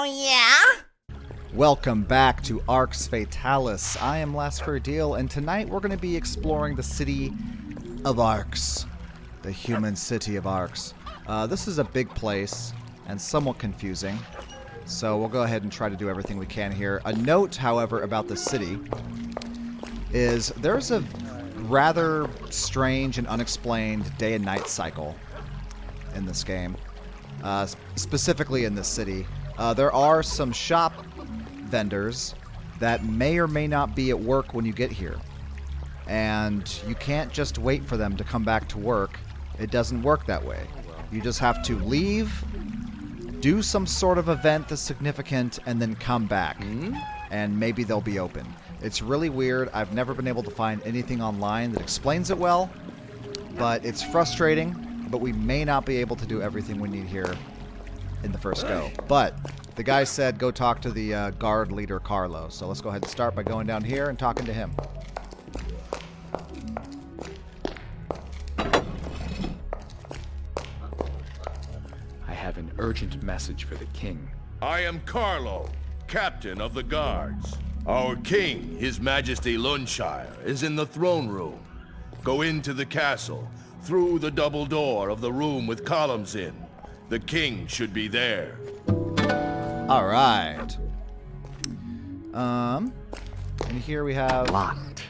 Oh, yeah? Welcome back to Arx Fatalis. I am Last Deal, and tonight we're going to be exploring the city of Arx. The human city of Arx. This is a big place, and somewhat confusing. So we'll go ahead and try to do everything we can here. A note, however, about the city is there's a rather strange and unexplained day and night cycle in this game. Specifically in this city. There are some shop vendors that may or may not be at work when you get here. And you can't just wait for them to come back to work. It doesn't work that way. You just have to leave, do some sort of event that's significant, and then come back. And maybe they'll be open. It's really weird. I've never been able to find anything online that explains it well. But it's frustrating. But we may not be able to do everything we need here in the first go. But the guy said go talk to the guard leader, Carlo. So let's go ahead and start by going down here and talking to him. I have an urgent message for the king. I am Carlo, captain of the guards. Our king, His Majesty Lunshire, is in the throne room. Go into the castle, through the double door of the room with columns in. The king should be there. All right. And here we have Locked.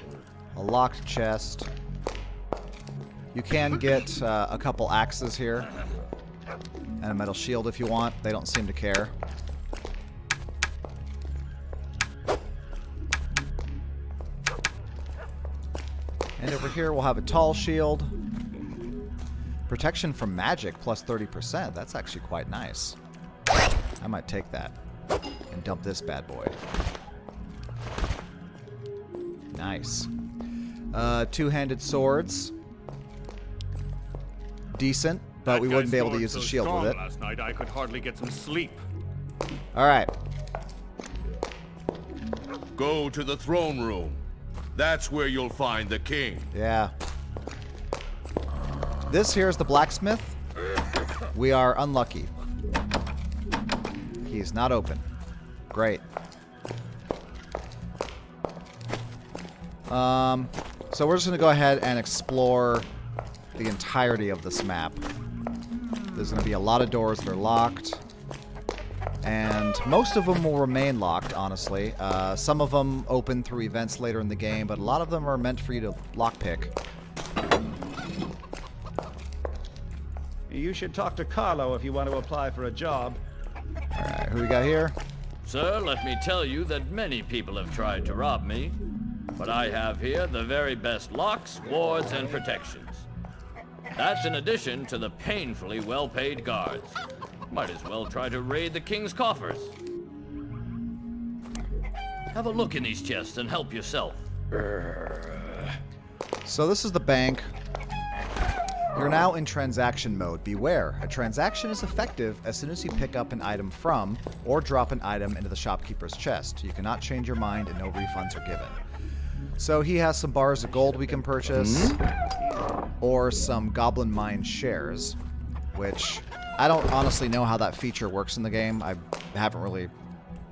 a locked chest. You can get a couple axes here. And a metal shield if you want. They don't seem to care. And over here we'll have a tall shield. Protection from magic plus 30%. That's actually quite nice. I might take that and dump this bad boy. Nice. Two-handed swords. Decent, but we wouldn't be able to use the shield with it. Last night I could hardly get some sleep. All right. Go to the throne room. That's where you'll find the king. Yeah. This here is the blacksmith. We are unlucky. He's not open. Great. So we're just going to go ahead and explore the entirety of this map. There's going to be a lot of doors that are locked. And most of them will remain locked, honestly. Some of them open through events later in the game, but a lot of them are meant for you to lockpick. You should talk to Carlo if you want to apply for a job. Alright, who we got here? Sir, let me tell you that many people have tried to rob me, but I have here the very best locks, wards, and protections. That's in addition to the painfully well-paid guards. Might as well try to raid the king's coffers. Have a look in these chests and help yourself. So this is the bank. You're now in transaction mode. Beware, a transaction is effective as soon as you pick up an item from or drop an item into the shopkeeper's chest. You cannot change your mind and no refunds are given. So he has some bars of gold we can purchase, or some goblin mine shares, which I don't honestly know how that feature works in the game. I haven't really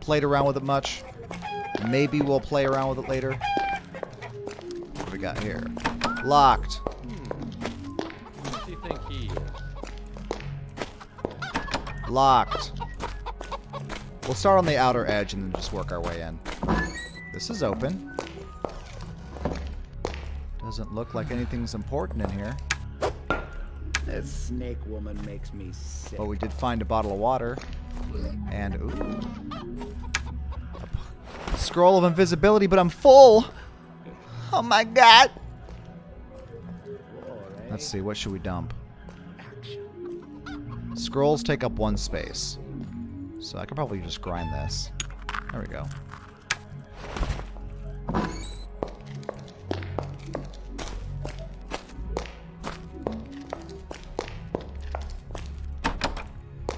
played around with it much. Maybe we'll play around with it later. What do we got here? Locked. What do you think he is? Locked. We'll start on the outer edge and then just work our way in. This is open. Doesn't look like anything's important in here. This snake woman makes me sick. But we did find a bottle of water. And, ooh. A scroll of invisibility, but I'm full! Oh my god! Let's see, what should we dump? Scrolls take up 1 space. So I could probably just grind this. There we go.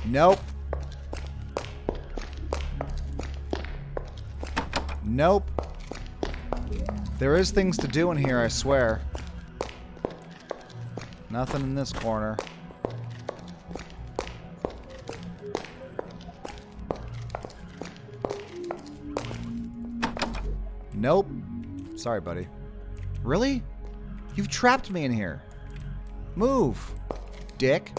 Nope. Nope. There is things to do in here, I swear. Nothing in this corner. Nope. Sorry, buddy. Really? You've trapped me in here. Move, dick.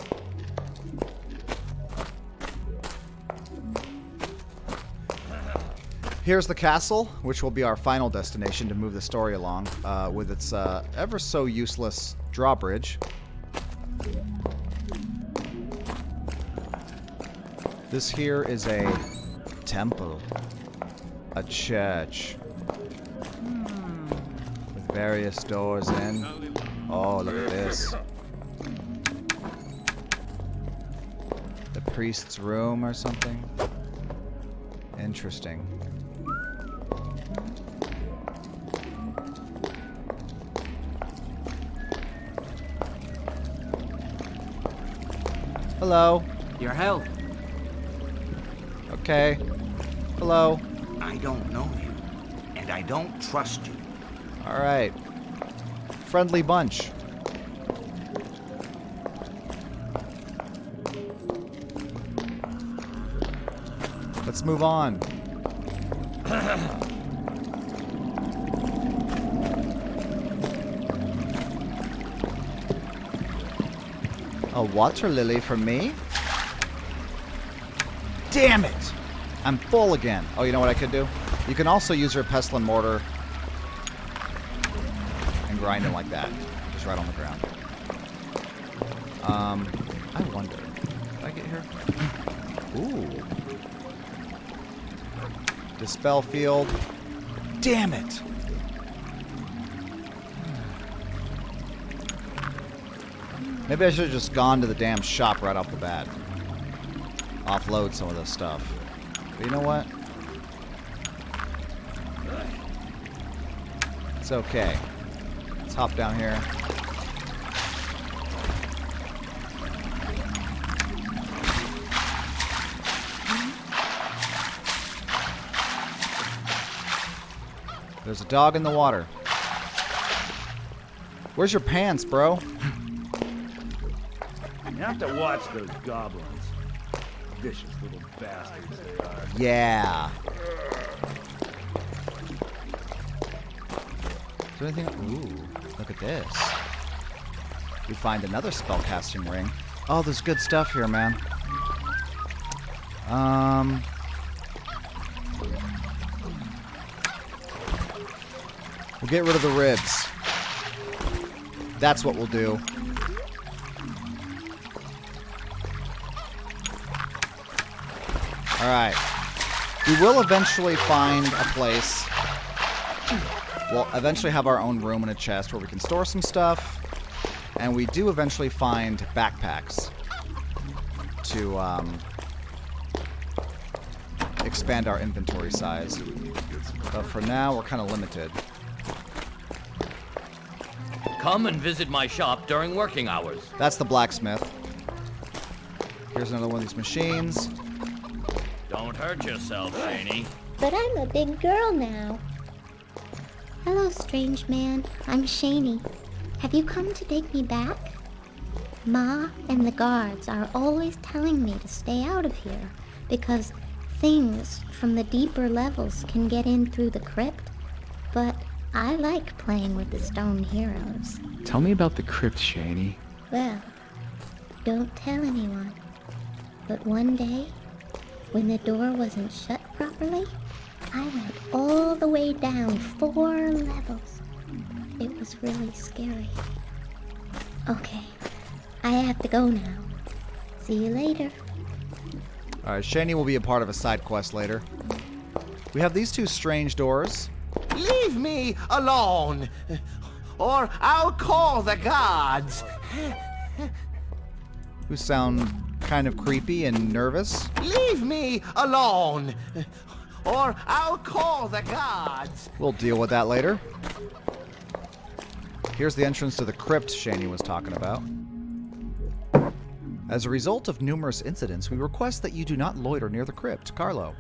Here's the castle, which will be our final destination to move the story along, with its ever so useless drawbridge. This here is a temple, a church, with various doors in. Oh, look at this. The priest's room or something. Interesting. Hello. Your help. Okay. Hello. I don't know you, and I don't trust you. All right. Friendly bunch. Let's move on. A water lily for me? Damn it! I'm full again. Oh, you know what I could do? You can also use your pestle and mortar and grind it like that. Just right on the ground. I wonder. Did I get here? Ooh. Dispel field. Damn it! Maybe I should have just gone to the damn shop right off the bat. Offload some of this stuff. But you know what? It's okay. Let's hop down here. There's a dog in the water. Where's your pants, bro? You have to watch those goblins. Vicious little bastards they are. Yeah. Is there anything? Ooh, look at this. We find another spellcasting ring. Oh, there's good stuff here, man. We'll get rid of the ribs. That's what we'll do. Alright. We will eventually find a place. We'll eventually have our own room and a chest where we can store some stuff. And we do eventually find backpacks to expand our inventory size. But for now, we're kind of limited. Come and visit my shop during working hours. That's the blacksmith. Here's another one of these machines. Don't hurt yourself, Shayne. But I'm a big girl now. Hello, strange man. I'm Shayne. Have you come to take me back? Ma and the guards are always telling me to stay out of here because things from the deeper levels can get in through the crypt. But I like playing with the stone heroes. Tell me about the crypt, Shayne. Well, don't tell anyone. But one day, when the door wasn't shut properly, I went all the way down 4 levels. It was really scary. Okay, I have to go now. See you later. Alright, Shayne will be a part of a side quest later. We have these 2 strange doors. Leave me alone, or I'll call the gods. Who sound kind of creepy and nervous. Leave me alone, or I'll call the gods. We'll deal with that later. Here's the entrance to the crypt Shayne was talking about. As a result of numerous incidents, we request that you do not loiter near the crypt. Carlo.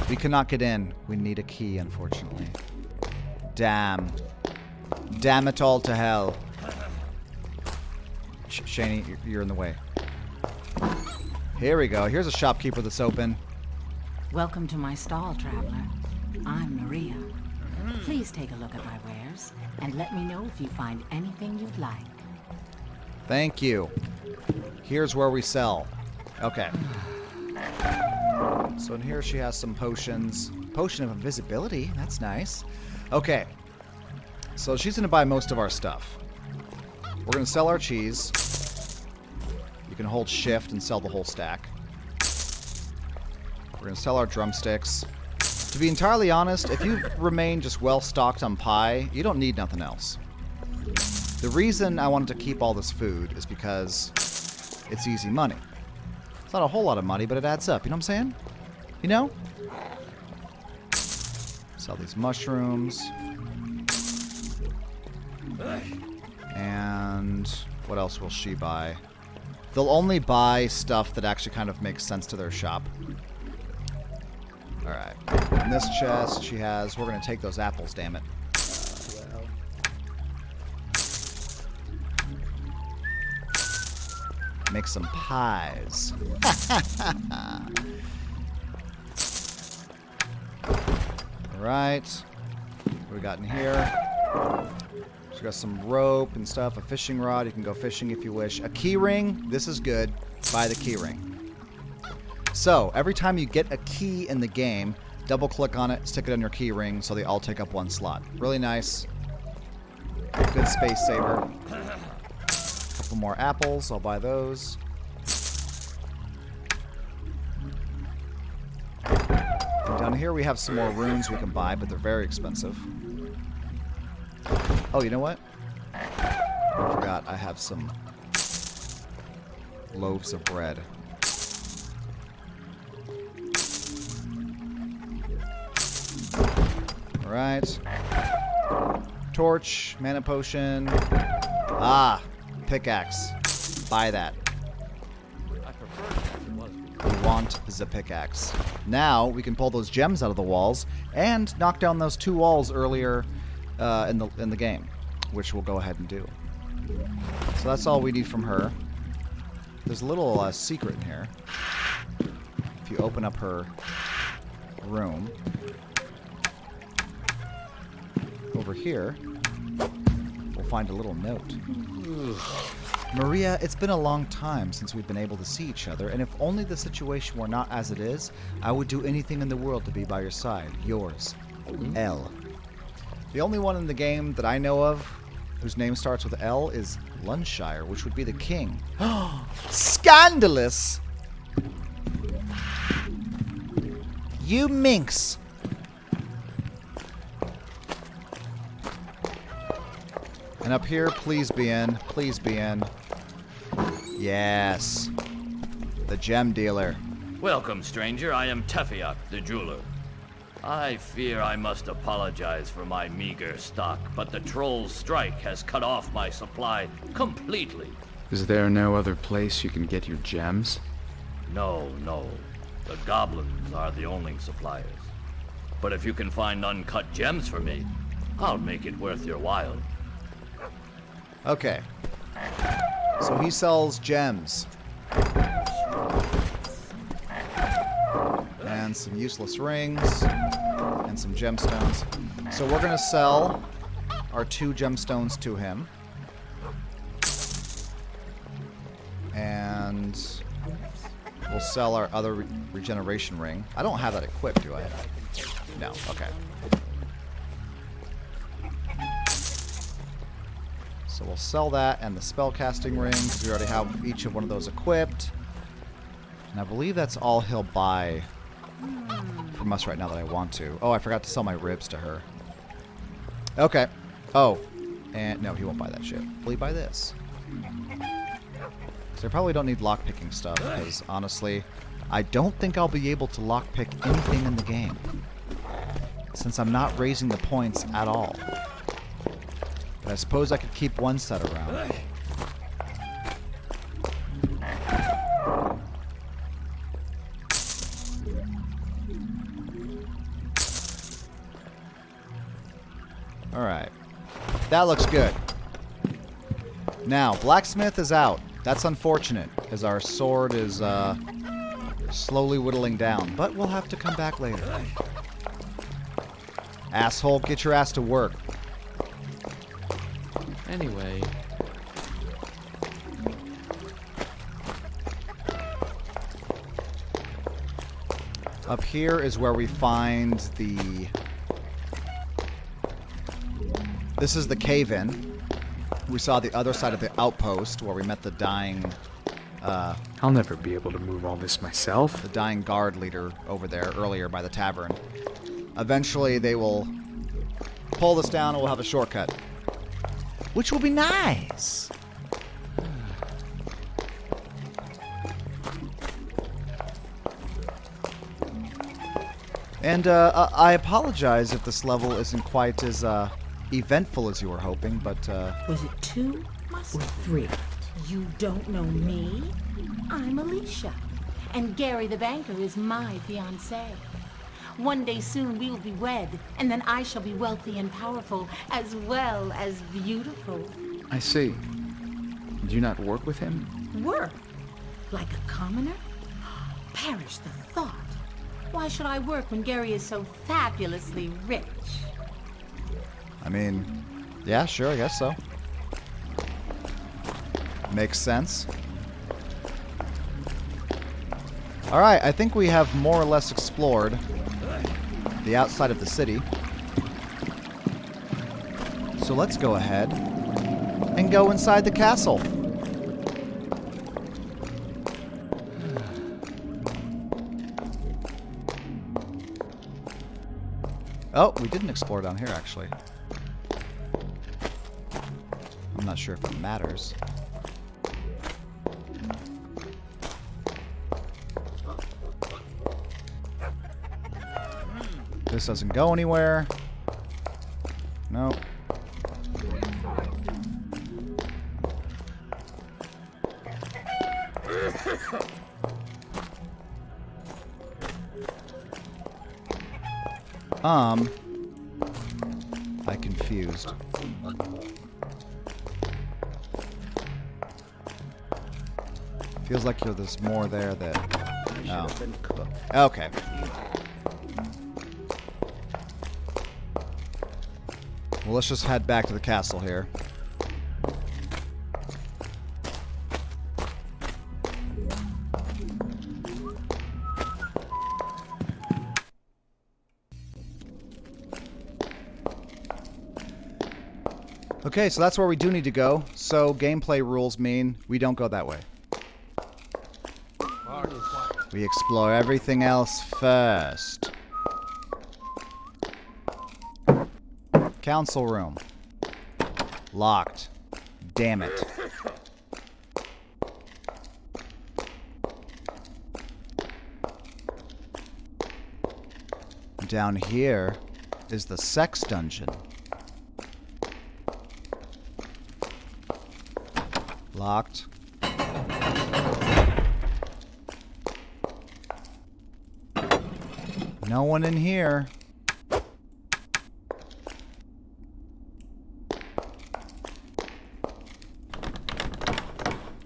We cannot get in. We need a key, unfortunately. Damn. Damn it all to hell. Shayne, you're in the way. Here we go. Here's a shopkeeper that's open. Welcome to my stall, traveler. I'm Maria. Please take a look at my wares and let me know if you find anything you'd like. Thank you. Here's where we sell. Okay. So in here she has some potions. Potion of invisibility. That's nice. Okay. So she's going to buy most of our stuff. We're going to sell our cheese. You can hold shift and sell the whole stack. We're going to sell our drumsticks. To be entirely honest, if you remain just well stocked on pie, you don't need nothing else. The reason I wanted to keep all this food is because it's easy money. It's not a whole lot of money, but it adds up. You know what I'm saying? You know? Sell these mushrooms. And what else will she buy? They'll only buy stuff that actually kind of makes sense to their shop. Alright. In this chest she has... We're going to take those apples, damn it. Make some pies. Alright. What do we got in here? So we got some rope and stuff. A fishing rod. You can go fishing if you wish. A key ring. This is good. Buy the key ring. So, every time you get a key in the game, double click on it, stick it on your key ring so they all take up one slot. Really nice. Good space saver. Couple more apples. I'll buy those. And down here we have some more runes we can buy, but they're very expensive. Oh, you know what? I forgot I have some loaves of bread. Alright. Torch, mana potion. Ah, pickaxe. Buy that. We want the pickaxe. Now we can pull those gems out of the walls and knock down those 2 walls earlier in the game, which we'll go ahead and do. So that's all we need from her. There's a little secret in here. If you open up her room, over here, we'll find a little note. Maria, it's been a long time since we've been able to see each other, and if only the situation were not as it is, I would do anything in the world to be by your side. Yours, L. The only one in the game that I know of whose name starts with L is Lunshire, which would be the king. Scandalous! You minx! And up here, please be in. Please be in. Yes. The gem dealer. Welcome, stranger. I am Tefiak, the jeweler. I fear I must apologize for my meager stock, but the troll's strike has cut off my supply completely. Is there no other place you can get your gems? No. The goblins are the only suppliers. But if you can find uncut gems for me, I'll make it worth your while. Okay. So he sells gems. And some useless rings. And some gemstones. So we're going to sell our 2 gemstones to him. And we'll sell our other regeneration ring. I don't have that equipped, do I? No. Okay. So we'll sell that and the spellcasting ring, because we already have each of one of those equipped. And I believe that's all he'll buy from us right now that I want to. Oh, I forgot to sell my ribs to her. Okay. Oh. And no, he won't buy that shit. Will he buy this? So I probably don't need lockpicking stuff, because honestly, I don't think I'll be able to lockpick anything in the game, since I'm not raising the points at all. But I suppose I could keep one set around. Alright. That looks good. Now, blacksmith is out. That's unfortunate, as our sword is slowly whittling down. But we'll have to come back later. Asshole, get your ass to work. Anyway, up here is where we find the... This is the cave-in. We saw the other side of the outpost where we met the dying... I'll never be able to move all this myself. the dying guard leader over there earlier by the tavern. Eventually they will pull this down and we'll have a shortcut. Which will be nice. And I apologize if this level isn't quite as eventful as you were hoping, but Was it 2 or 3? You don't know me? I'm Alicia. And Gary the banker is my fiancé. One day soon we will be wed, and then I shall be wealthy and powerful, as well as beautiful. I see. Do you not work with him? Work? Like a commoner? Perish the thought. Why should I work when Gary is so fabulously rich? I mean, yeah, sure, I guess so. Makes sense. Alright, I think we have more or less explored the outside of the city. So let's go ahead and go inside the castle. Oh, we didn't explore down here, actually. I'm not sure if it matters. This doesn't go anywhere. Nope. I confused. Feels like there's more there that... Oh. Okay. Well, let's just head back to the castle here. Okay, so that's where we do need to go. So gameplay rules mean we don't go that way. We explore everything else first. Council room. Locked. Damn it. Down here is the sex dungeon. Locked. No one in here.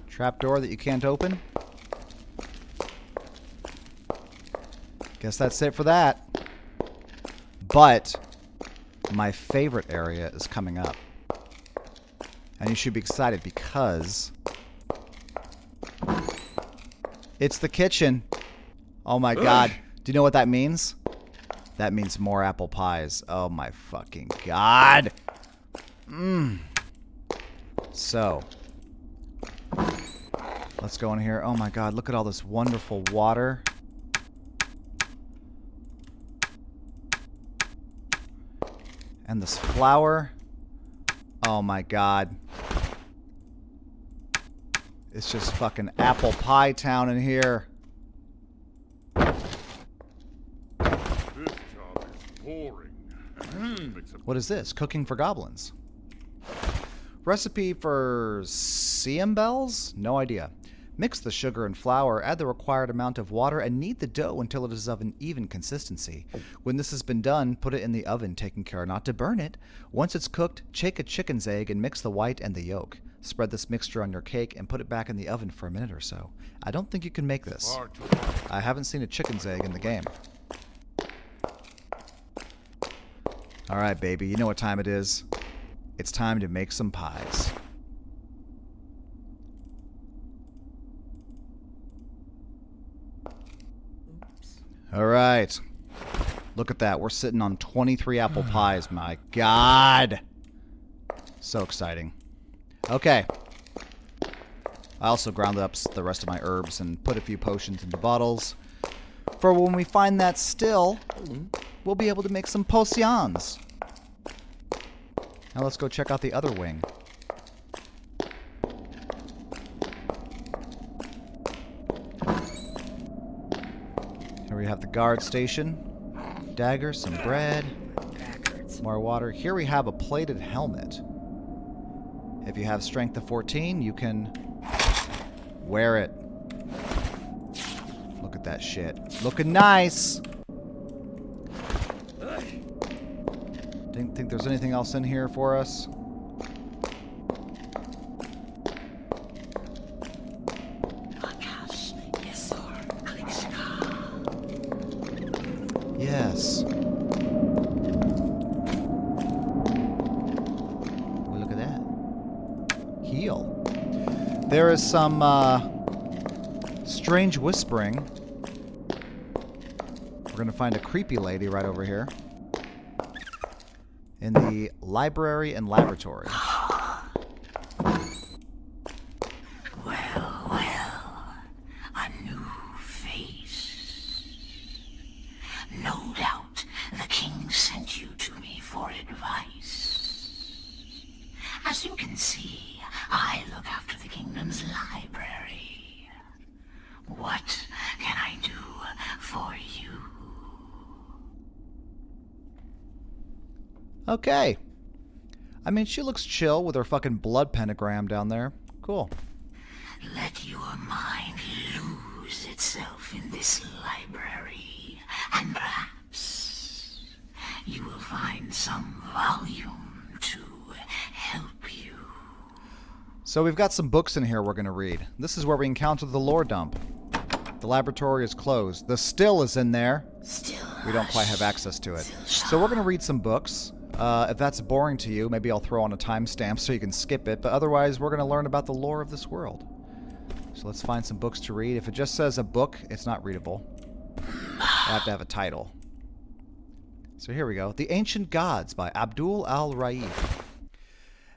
Trapdoor that you can't open. Guess that's it for that. But my favorite area is coming up. And you should be excited because it's the kitchen. Oh my god. Do you know what that means? That means more apple pies. Oh my fucking god. So, let's go in here. Oh my god, look at all this wonderful water. And this flower. Oh my god. It's just fucking apple pie town in here. This job is boring. What is this? Cooking for goblins. Recipe for CM bells? No idea. Mix the sugar and flour, add the required amount of water, and knead the dough until it is of an even consistency. When this has been done, put it in the oven, taking care not to burn it. Once it's cooked, shake a chicken's egg and mix the white and the yolk. Spread this mixture on your cake and put it back in the oven for a minute or so. I don't think you can make this. I haven't seen a chicken's egg in the game. All right, baby. You know what time it is. It's time to make some pies. All right. Look at that. We're sitting on 23 apple pies. My God. So exciting. Okay. I also ground up the rest of my herbs and put a few potions into bottles. For when we find that still, we'll be able to make some potions. Now let's go check out the other wing. Here we have the guard station. Dagger, some bread, more water. Here we have a plated helmet. If you have strength of 14, you can wear it. Look at that shit. Looking nice. Didn't think there's anything else in here for us. Yes. Well, look at that. Heal. There is some strange whispering. We're going to find a creepy lady right over here. In the library and laboratory. No doubt the king sent you to me for advice. As you can see, I look after the kingdom's library. What can I do for you? Okay. I mean, she looks chill with her fucking blood pentagram down there. Cool. Let your mind lose itself in this library, and perhaps you will find some volume to help you. So we've got some books in here we're going to read. This is where we encounter the lore dump. The laboratory is closed. The still is in there. Still, we don't quite have access to it. So we're going to read some books. If that's boring to you, maybe I'll throw on a timestamp so you can skip it. But otherwise, we're going to learn about the lore of this world. So let's find some books to read. If it just says a book, it's not readable. I have to have a title. So here we go. The Ancient Gods by Abdul al-Raif.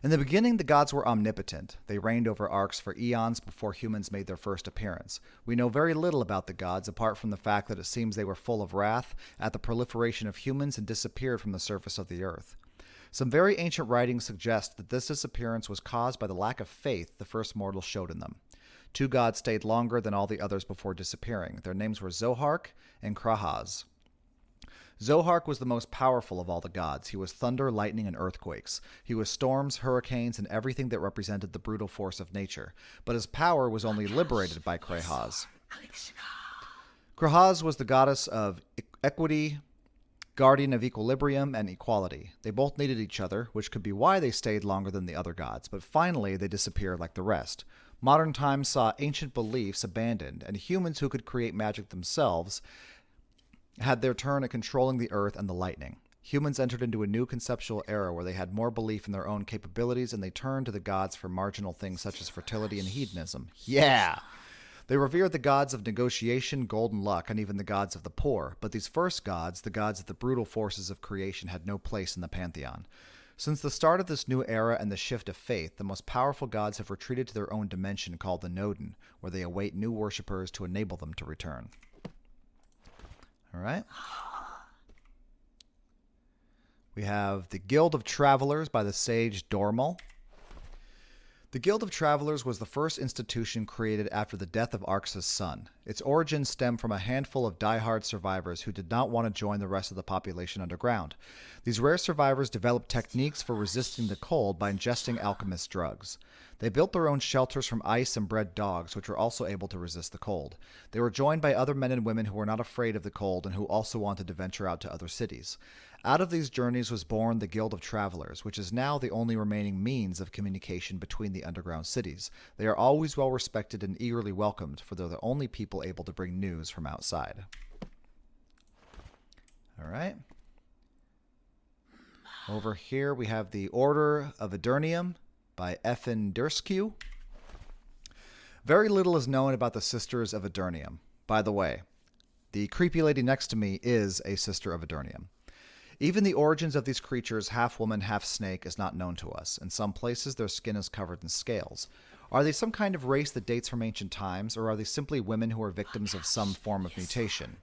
In the beginning, the gods were omnipotent. They reigned over Arx for eons before humans made their first appearance. We know very little about the gods, apart from the fact that it seems they were full of wrath at the proliferation of humans and disappeared from the surface of the earth. Some very ancient writings suggest that this disappearance was caused by the lack of faith the first mortals showed in them. Two gods stayed longer than all the others before disappearing. Their names were Zohark and Krahaz. Zohark was the most powerful of all the gods. He was thunder, lightning, and earthquakes. He was storms, hurricanes, and everything that represented the brutal force of nature. But his power was only liberated by Krahaz. Krahaz was the goddess of equity, guardian of equilibrium, and equality. They both needed each other, which could be why they stayed longer than the other gods, but finally they disappeared like the rest. Modern times saw ancient beliefs abandoned, and humans who could create magic themselves had their turn at controlling the earth and the lightning. Humans entered into a new conceptual era where they had more belief in their own capabilities, and they turned to the gods for marginal things such as fertility and hedonism. Yeah! They revered the gods of negotiation, gold, and luck, and even the gods of the poor. But these first gods, the gods of the brutal forces of creation, had no place in the pantheon. Since the start of this new era and the shift of faith, the most powerful gods have retreated to their own dimension called the Nodin, where they await new worshippers to enable them to return. All right. We have the Guild of Travelers by the sage Dormal. The Guild of Travelers was the first institution created after the death of Arx's son. Its origins stem from a handful of die-hard survivors who did not want to join the rest of the population underground. These rare survivors developed techniques for resisting the cold by ingesting alchemist drugs. They built their own shelters from ice and bred dogs, which were also able to resist the cold. They were joined by other men and women who were not afraid of the cold and who also wanted to venture out to other cities. Out of these journeys was born the Guild of Travelers, which is now the only remaining means of communication between the underground cities. They are always well respected and eagerly welcomed, for they're the only people able to bring news from outside. All right. Over here we have the Order of Dernium by Effin Durskew. Very little is known about the Sisters of Dernium. By the way, the creepy lady next to me is a Sister of Dernium. Even the origins of these creatures, half woman, half snake, is not known to us. In some places, their skin is covered in scales. Are they some kind of race that dates from ancient times, or are they simply women who are victims of some form of mutation?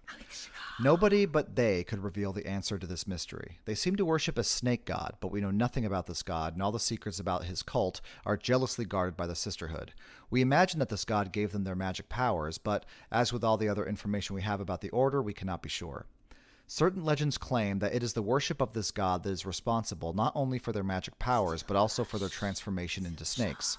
Nobody but they could reveal the answer to this mystery. They seem to worship a snake god, but we know nothing about this god, and all the secrets about his cult are jealously guarded by the Sisterhood. We imagine that this god gave them their magic powers, but as with all the other information we have about the Order, we cannot be sure. Certain legends claim that it is the worship of this god that is responsible not only for their magic powers, but also for their transformation into snakes.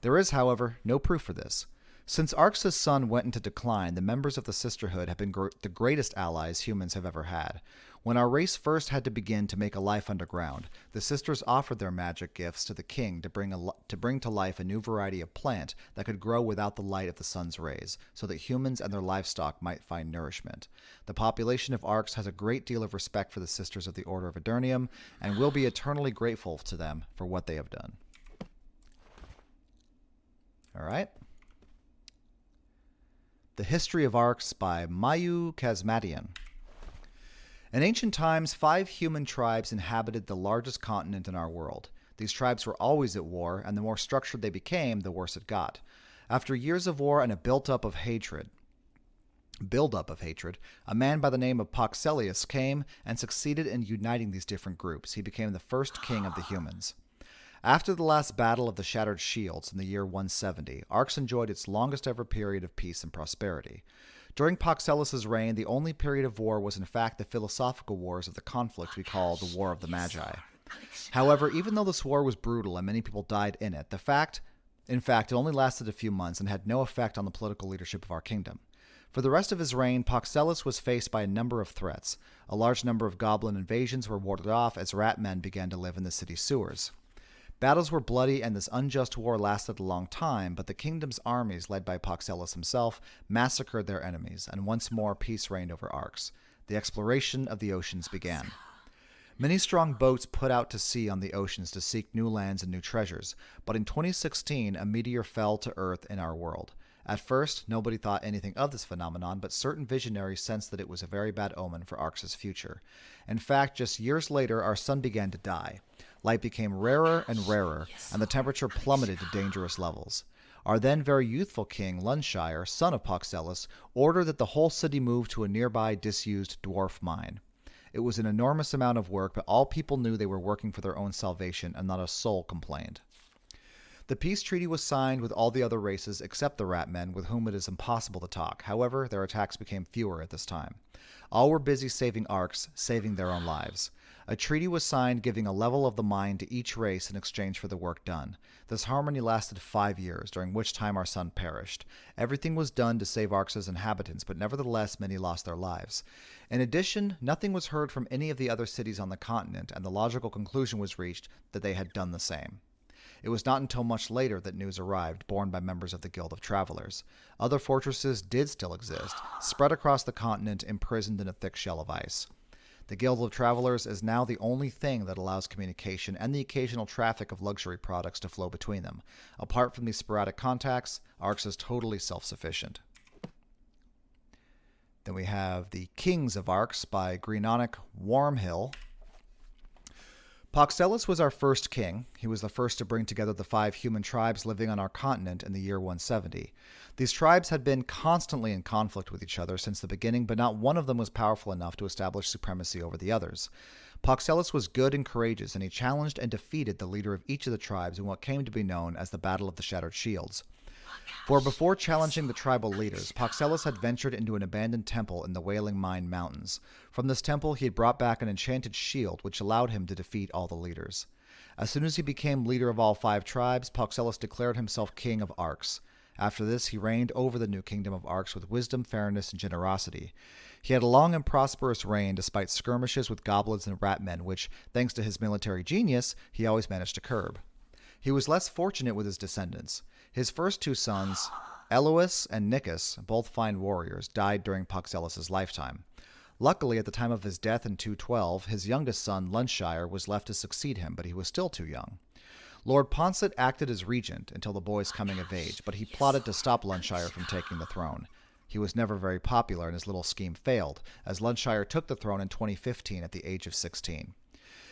There is, however, no proof for this. Since Arx's sun went into decline, the members of the Sisterhood have been the greatest allies humans have ever had. When our race first had to begin to make a life underground, the sisters offered their magic gifts to the king to bring to life a new variety of plant that could grow without the light of the sun's rays, so that humans and their livestock might find nourishment. The population of Arx has a great deal of respect for the Sisters of the Order of Dernium, and will be eternally grateful to them for what they have done. All right. The History of Arx by Mayu Kazmatian. In ancient times, 5 human tribes inhabited the largest continent in our world. These tribes were always at war, and the more structured they became, the worse it got. After years of war and a build-up of hatred, a man by the name of Poxelius came and succeeded in uniting these different groups. He became the first king of the humans. After the last battle of the Shattered Shields in the year 170, Arx enjoyed its longest ever period of peace and prosperity. During Poxelus's reign, the only period of war was in fact the philosophical wars of the conflict we call the War of the Magi. However, even though this war was brutal and many people died in it, in fact, it only lasted a few months and had no effect on the political leadership of our kingdom. For the rest of his reign, Poxelus was faced by a number of threats. A large number of goblin invasions were warded off as rat men began to live in the city sewers. Battles were bloody, and this unjust war lasted a long time, but the kingdom's armies, led by Poxelus himself, massacred their enemies, and once more peace reigned over Arx. The exploration of the oceans began. Many strong boats put out to sea on the oceans to seek new lands and new treasures, but in 2016, a meteor fell to Earth in our world. At first, nobody thought anything of this phenomenon, but certain visionaries sensed that it was a very bad omen for Arx's future. In fact, just years later, our sun began to die. Light became rarer and rarer, and the temperature plummeted to dangerous levels. Our then very youthful king, Lunshire, son of Poxelus, ordered that the whole city move to a nearby disused dwarf mine. It was an enormous amount of work, but all people knew they were working for their own salvation, and not a soul complained. The peace treaty was signed with all the other races except the rat men, with whom it is impossible to talk. However, their attacks became fewer at this time. All were busy saving Arx, saving their own lives. A treaty was signed giving a level of the mine to each race in exchange for the work done. This harmony lasted 5 years, during which time our sun perished. Everything was done to save Arx's inhabitants, but nevertheless many lost their lives. In addition, nothing was heard from any of the other cities on the continent, and the logical conclusion was reached that they had done the same. It was not until much later that news arrived, borne by members of the Guild of Travelers. Other fortresses did still exist, spread across the continent, imprisoned in a thick shell of ice. The Guild of Travelers is now the only thing that allows communication and the occasional traffic of luxury products to flow between them. Apart from these sporadic contacts, Arx is totally self-sufficient. Then we have the Kings of Arx by Greenonic Warmhill. Poxelus was our first king. He was the first to bring together the 5 human tribes living on our continent in the year 170. These tribes had been constantly in conflict with each other since the beginning, but not one of them was powerful enough to establish supremacy over the others. Poxelus was good and courageous, and he challenged and defeated the leader of each of the tribes in what came to be known as the Battle of the Shattered Shields. For before challenging the tribal leaders, Poxelus had ventured into an abandoned temple in the Wailing Mine Mountains. From this temple, he had brought back an enchanted shield which allowed him to defeat all the leaders. As soon as he became leader of all 5 tribes, Poxelus declared himself king of Arx. After this, he reigned over the new kingdom of Arx with wisdom, fairness, and generosity. He had a long and prosperous reign despite skirmishes with goblins and rat men, which, thanks to his military genius, he always managed to curb. He was less fortunate with his descendants. His first 2 sons, Elois and Nicus, both fine warriors, died during Poxelus's lifetime. Luckily, at the time of his death in 212, his youngest son, Lunshire, was left to succeed him, but he was still too young. Lord Poncet acted as regent until the boy's coming of age, but he plotted to stop Lunshire from taking the throne. He was never very popular, and his little scheme failed, as Lunshire took the throne in 2015 at the age of 16.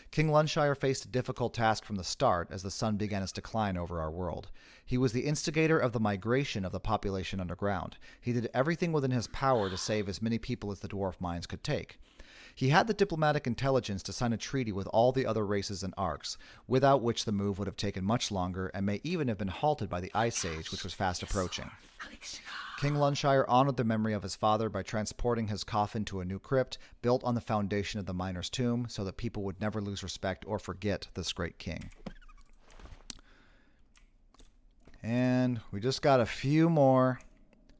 King Lunshire faced a difficult task from the start as the sun began its decline over our world. He was the instigator of the migration of the population underground. He did everything within his power to save as many people as the dwarf mines could take. He had the diplomatic intelligence to sign a treaty with all the other races in Arx, without which the move would have taken much longer and may even have been halted by the Ice Age, which was fast approaching. King Lunshire honored the memory of his father by transporting his coffin to a new crypt built on the foundation of the miner's tomb so that people would never lose respect or forget this great king. And we just got a few more.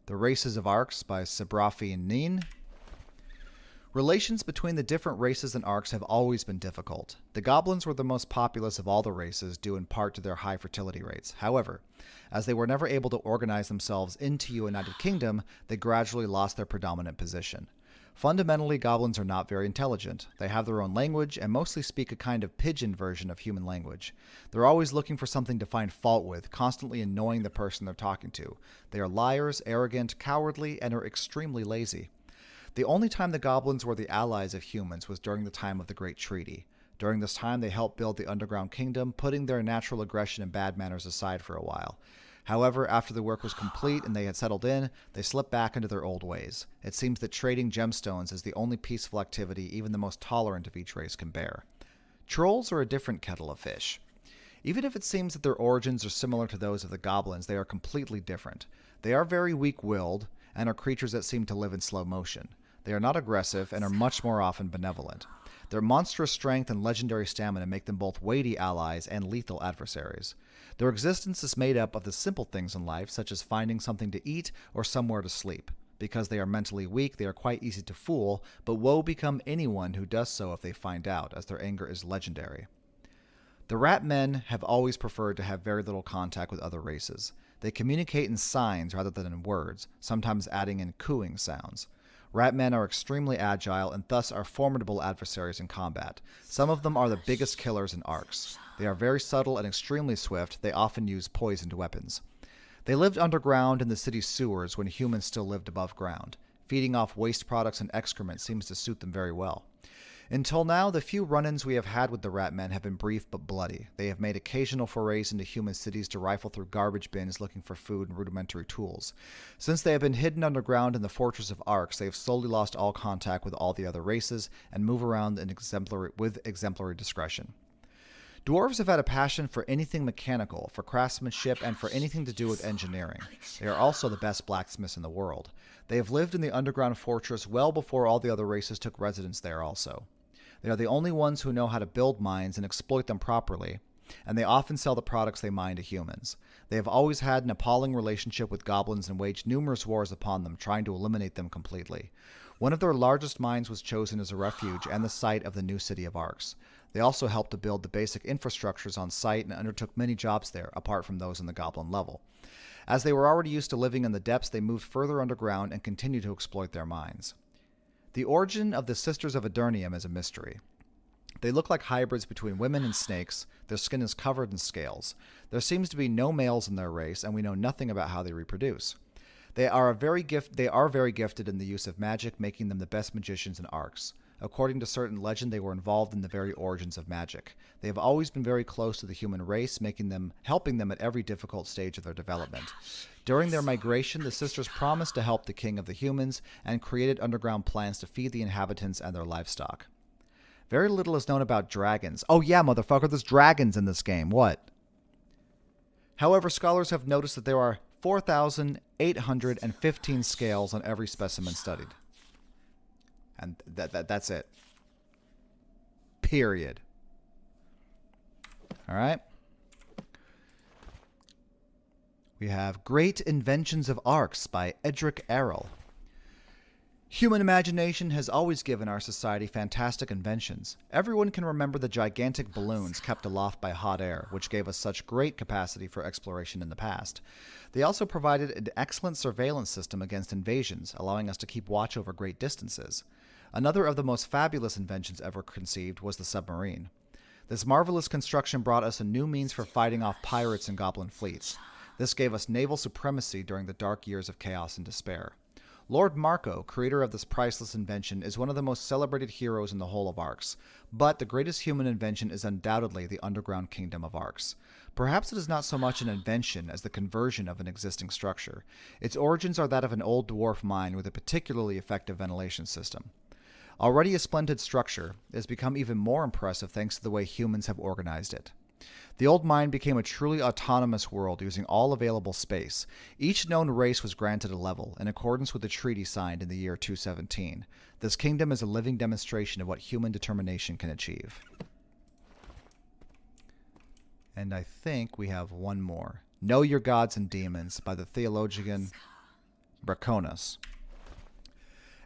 The Races of Arx by Sibrafi and Neen. Relations between the different races in Arx have always been difficult. The goblins were the most populous of all the races, due in part to their high fertility rates. However, as they were never able to organize themselves into a united kingdom, they gradually lost their predominant position. Fundamentally, goblins are not very intelligent. They have their own language and mostly speak a kind of pidgin version of human language. They're always looking for something to find fault with, constantly annoying the person they're talking to. They are liars, arrogant, cowardly, and are extremely lazy. The only time the goblins were the allies of humans was during the time of the Great Treaty. During this time, they helped build the Underground Kingdom, putting their natural aggression and bad manners aside for a while. However, after the work was complete and they had settled in, they slipped back into their old ways. It seems that trading gemstones is the only peaceful activity even the most tolerant of each race can bear. Trolls are a different kettle of fish. Even if it seems that their origins are similar to those of the goblins, they are completely different. They are very weak-willed and are creatures that seem to live in slow motion. They are not aggressive and are much more often benevolent. Their monstrous strength and legendary stamina make them both weighty allies and lethal adversaries. Their existence is made up of the simple things in life, such as finding something to eat or somewhere to sleep. Because they are mentally weak, they are quite easy to fool, but woe become anyone who does so if they find out, as their anger is legendary. The rat men have always preferred to have very little contact with other races. They communicate in signs rather than in words, sometimes adding in cooing sounds. Rat men are extremely agile and thus are formidable adversaries in combat. Some of them are the biggest killers in Arx. They are very subtle and extremely swift. They often use poisoned weapons. They lived underground in the city's sewers when humans still lived above ground. Feeding off waste products and excrement seems to suit them very well. Until now, the few run-ins we have had with the rat men have been brief but bloody. They have made occasional forays into human cities to rifle through garbage bins looking for food and rudimentary tools. Since they have been hidden underground in the fortress of Arx, they have slowly lost all contact with all the other races and move around with exemplary discretion. Dwarves have had a passion for anything mechanical, for craftsmanship, and for anything to do with engineering. They are also the best blacksmiths in the world. They have lived in the underground fortress well before all the other races took residence there also. They are the only ones who know how to build mines and exploit them properly, and they often sell the products they mine to humans. They have always had an appalling relationship with goblins and waged numerous wars upon them, trying to eliminate them completely. One of their largest mines was chosen as a refuge and the site of the new city of Arx. They also helped to build the basic infrastructures on site and undertook many jobs there, apart from those in the goblin level. As they were already used to living in the depths, they moved further underground and continued to exploit their mines. The origin of the Sisters of Dernium is a mystery. They look like hybrids between women and snakes. Their skin is covered in scales. There seems to be no males in their race, and we know nothing about how they reproduce. They are very gifted in the use of magic, making them the best magicians in Arx. According to certain legend, they were involved in the very origins of magic. They have always been very close to the human race, helping them at every difficult stage of their development. During their migration, the sisters promised to help the king of the humans and created underground plans to feed the inhabitants and their livestock. Very little is known about dragons. Oh yeah, motherfucker, there's dragons in this game. What? However, scholars have noticed that there are 4,815 scales on every specimen studied. And that's it. Period. All right. We have Great Inventions of Arx by Edric Errol. Human imagination has always given our society fantastic inventions. Everyone can remember the gigantic balloons kept aloft by hot air, which gave us such great capacity for exploration in the past. They also provided an excellent surveillance system against invasions, allowing us to keep watch over great distances. Another of the most fabulous inventions ever conceived was the submarine. This marvelous construction brought us a new means for fighting off pirates and goblin fleets. This gave us naval supremacy during the dark years of chaos and despair. Lord Marco, creator of this priceless invention, is one of the most celebrated heroes in the whole of Arx, but the greatest human invention is undoubtedly the underground kingdom of Arx. Perhaps it is not so much an invention as the conversion of an existing structure. Its origins are that of an old dwarf mine with a particularly effective ventilation system. Already a splendid structure, it has become even more impressive thanks to the way humans have organized it. The old mine became a truly autonomous world using all available space. Each known race was granted a level, in accordance with the treaty signed in the year 217. This kingdom is a living demonstration of what human determination can achieve. And I think we have one more. Know Your Gods and Demons by the theologian Braconus.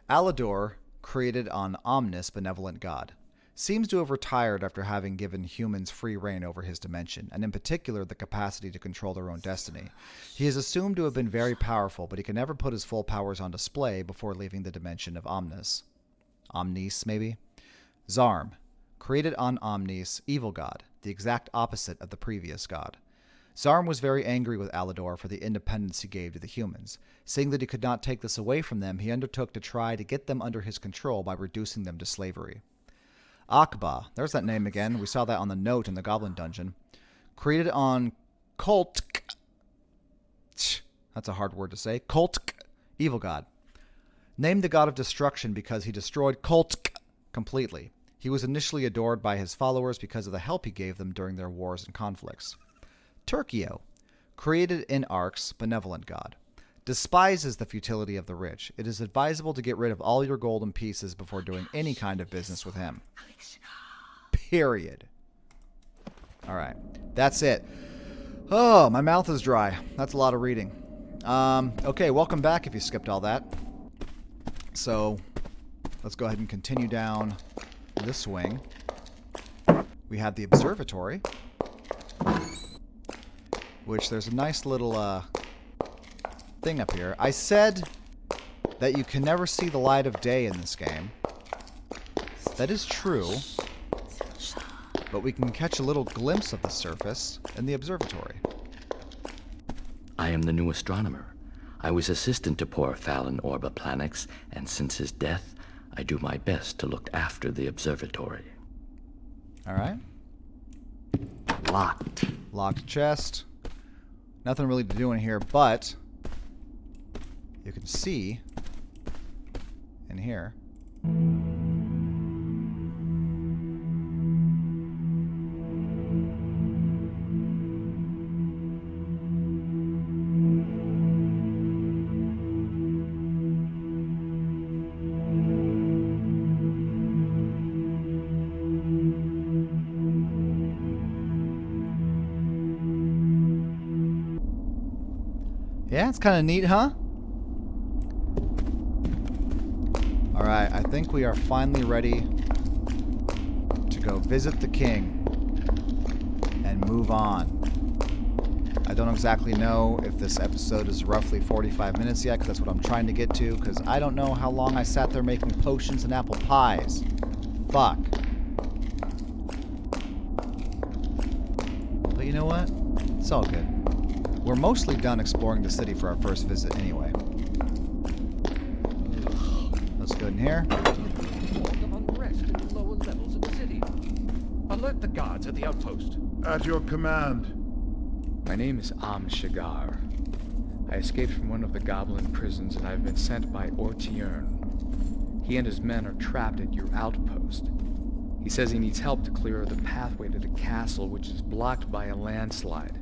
Alador, created on Omnis, benevolent god, seems to have retired after having given humans free reign over his dimension, and in particular the capacity to control their own destiny. He is assumed to have been very powerful, but he can never put his full powers on display before leaving the dimension of Omnis. Omnis, maybe? Zarm, created on Omnis, evil god, the exact opposite of the previous god. Zarm was very angry with Alador for the independence he gave to the humans. Seeing that he could not take this away from them, he undertook to try to get them under his control by reducing them to slavery. Akba, there's that name again, we saw that on the note in the Goblin Dungeon. Created on Koltk, that's a hard word to say, Koltk, evil god. Named the god of destruction because he destroyed Koltk completely. He was initially adored by his followers because of the help he gave them during their wars and conflicts. Turkio, created in Arx, benevolent god. Despises the futility of the rich. It is advisable to get rid of all your golden pieces before doing any kind of business with him. Period. Alright, that's it. Oh, my mouth is dry. That's a lot of reading. Okay, welcome back if you skipped all that. So, let's go ahead and continue down this wing. We have the Observatory, which there's a nice little thing up here. I said that you can never see the light of day in this game. That is true, but we can catch a little glimpse of the surface in the observatory. I am the new astronomer. I was assistant to poor Fallon Orba Planix, and since his death, I do my best to look after the observatory. Alright. Locked. Locked chest. Nothing really to do in here, but you can see in here. Yeah, it's kind of neat, huh? Alright, I think we are finally ready to go visit the king and move on. I don't exactly know if this episode is roughly 45 minutes yet, because that's what I'm trying to get to, because I don't know how long I sat there making potions and apple pies. Fuck. But you know what? It's all good. We're mostly done exploring the city for our first visit anyway. Let's go in here. Of unrest in the lower levels of the city. Alert the guards at the outpost. At your command. My name is Shagar. I escaped from one of the goblin prisons and I've been sent by Ortiern. He and his men are trapped at your outpost. He says he needs help to clear the pathway to the castle, which is blocked by a landslide.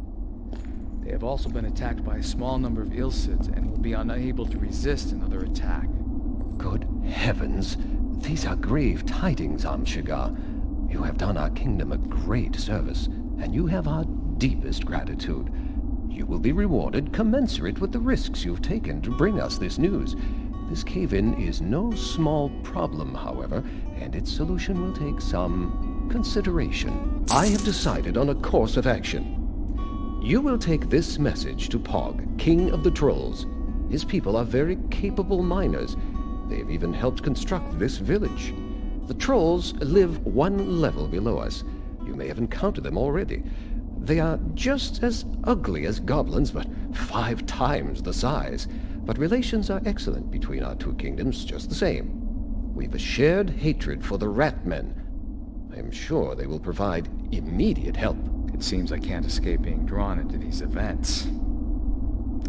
They have also been attacked by a small number of Ilsids and will be unable to resist another attack. Good heavens, these are grave tidings, Shagar. You have done our kingdom a great service, and you have our deepest gratitude. You will be rewarded commensurate with the risks you've taken to bring us this news. This cave-in is no small problem, however, and its solution will take some consideration. I have decided on a course of action. You will take this message to Pog, King of the Trolls. His people are very capable miners. They've even helped construct this village. The trolls live one level below us. You may have encountered them already. They are just as ugly as goblins, but 5 times the size. But relations are excellent between our two kingdoms, just the same. We've a shared hatred for the rat men. I am sure they will provide immediate help. It seems I can't escape being drawn into these events.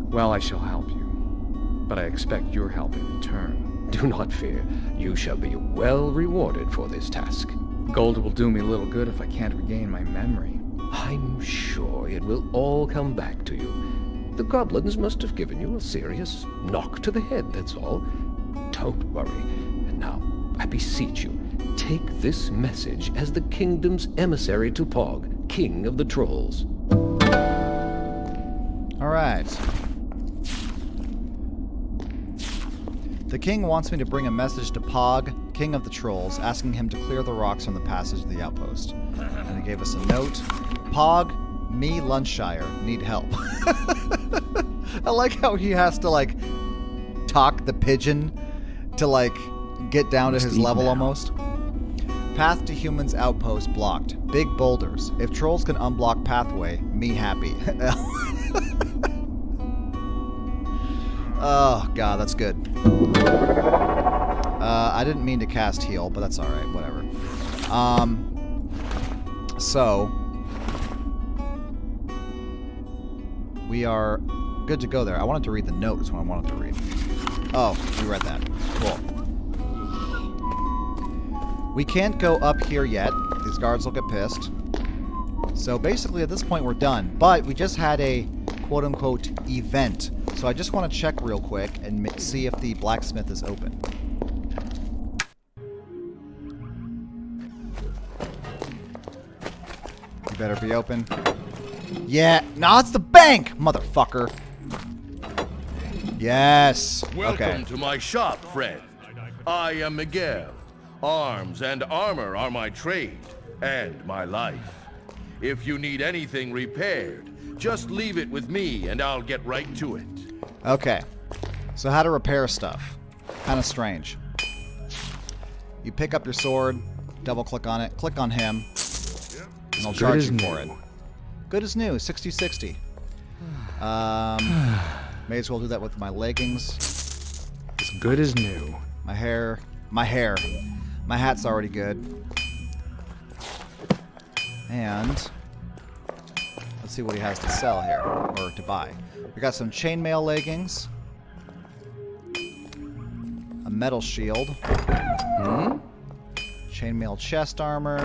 Well, I shall help you, but I expect your help in return. Do not fear. You shall be well rewarded for this task. Gold will do me little good if I can't regain my memory. I'm sure it will all come back to you. The goblins must have given you a serious knock to the head, that's all. Don't worry. And now, I beseech you, take this message as the kingdom's emissary to Pog, king of the trolls. All right. The king wants me to bring a message to Pog, king of the trolls, asking him to clear the rocks from the passage of the outpost. And he gave us a note. Pog, me, Lunchshire, need help. I like how he has to, like, talk the pigeon to, like, get down to his level almost. Path to humans outpost blocked. Big boulders. If trolls can unblock pathway, me happy. Oh, God, that's good. I didn't mean to cast heal, but that's alright, whatever. So, we are good to go there. I wanted to read the note is what I wanted to read. Oh, we read that. Cool. We can't go up here yet. These guards will get pissed. So basically at this point we're done. But we just had a quote-unquote event. So I just want to check real quick and see if the blacksmith is open. You better be open. Yeah. No, it's the bank, motherfucker. Yes. Welcome to my shop, friend. I am Miguel. Arms and armor are my trade and my life. If you need anything repaired, just leave it with me and I'll get right to it. Okay. So how to repair stuff. Kind of strange. You pick up your sword, double click on it, click on him, and I'll charge you for it. Good as new, 60-60. May as well do that with my leggings. As good as new. My hair. My hat's already good. And let's see what he has to sell here, or to buy. We got some chainmail leggings, a metal shield, chainmail chest armor,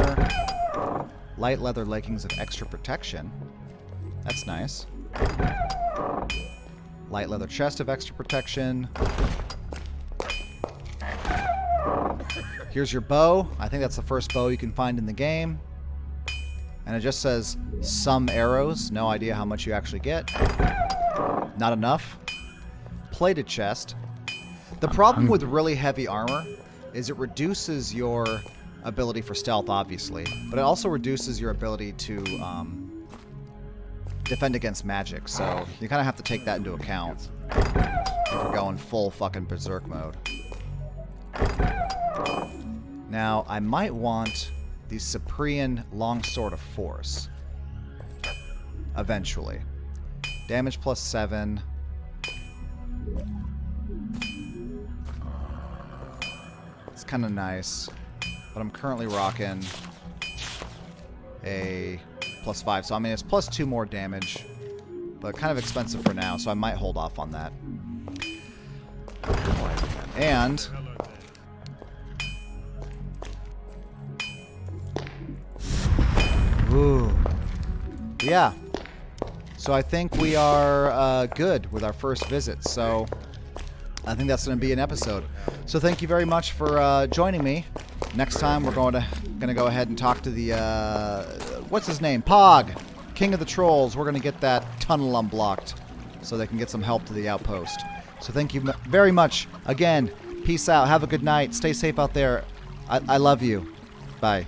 light leather leggings of extra protection. That's nice. Light leather chest of extra protection. Here's your bow. I think that's the first bow you can find in the game. And it just says some arrows. No idea how much you actually get. Not enough. Plated chest. The problem with really heavy armor is it reduces your ability for stealth, obviously. But it also reduces your ability to defend against magic. So you kind of have to take that into account if you're going full fucking berserk mode. Now, I might want the Cyprian Longsword of Force. Eventually. Damage plus 7. It's kind of nice. But I'm currently rocking a plus 5. So, I mean, it's plus 2 more damage. But kind of expensive for now, so I might hold off on that. And ooh. Yeah. So I think we are good with our first visit. So I think that's going to be an episode. So thank you very much for joining me. Next time we're going to go ahead and talk to the what's his name? Pog, King of the Trolls. We're going to get that tunnel unblocked so they can get some help to the outpost. So thank you very much. Again, peace out. Have a good night. Stay safe out there. I love you. Bye.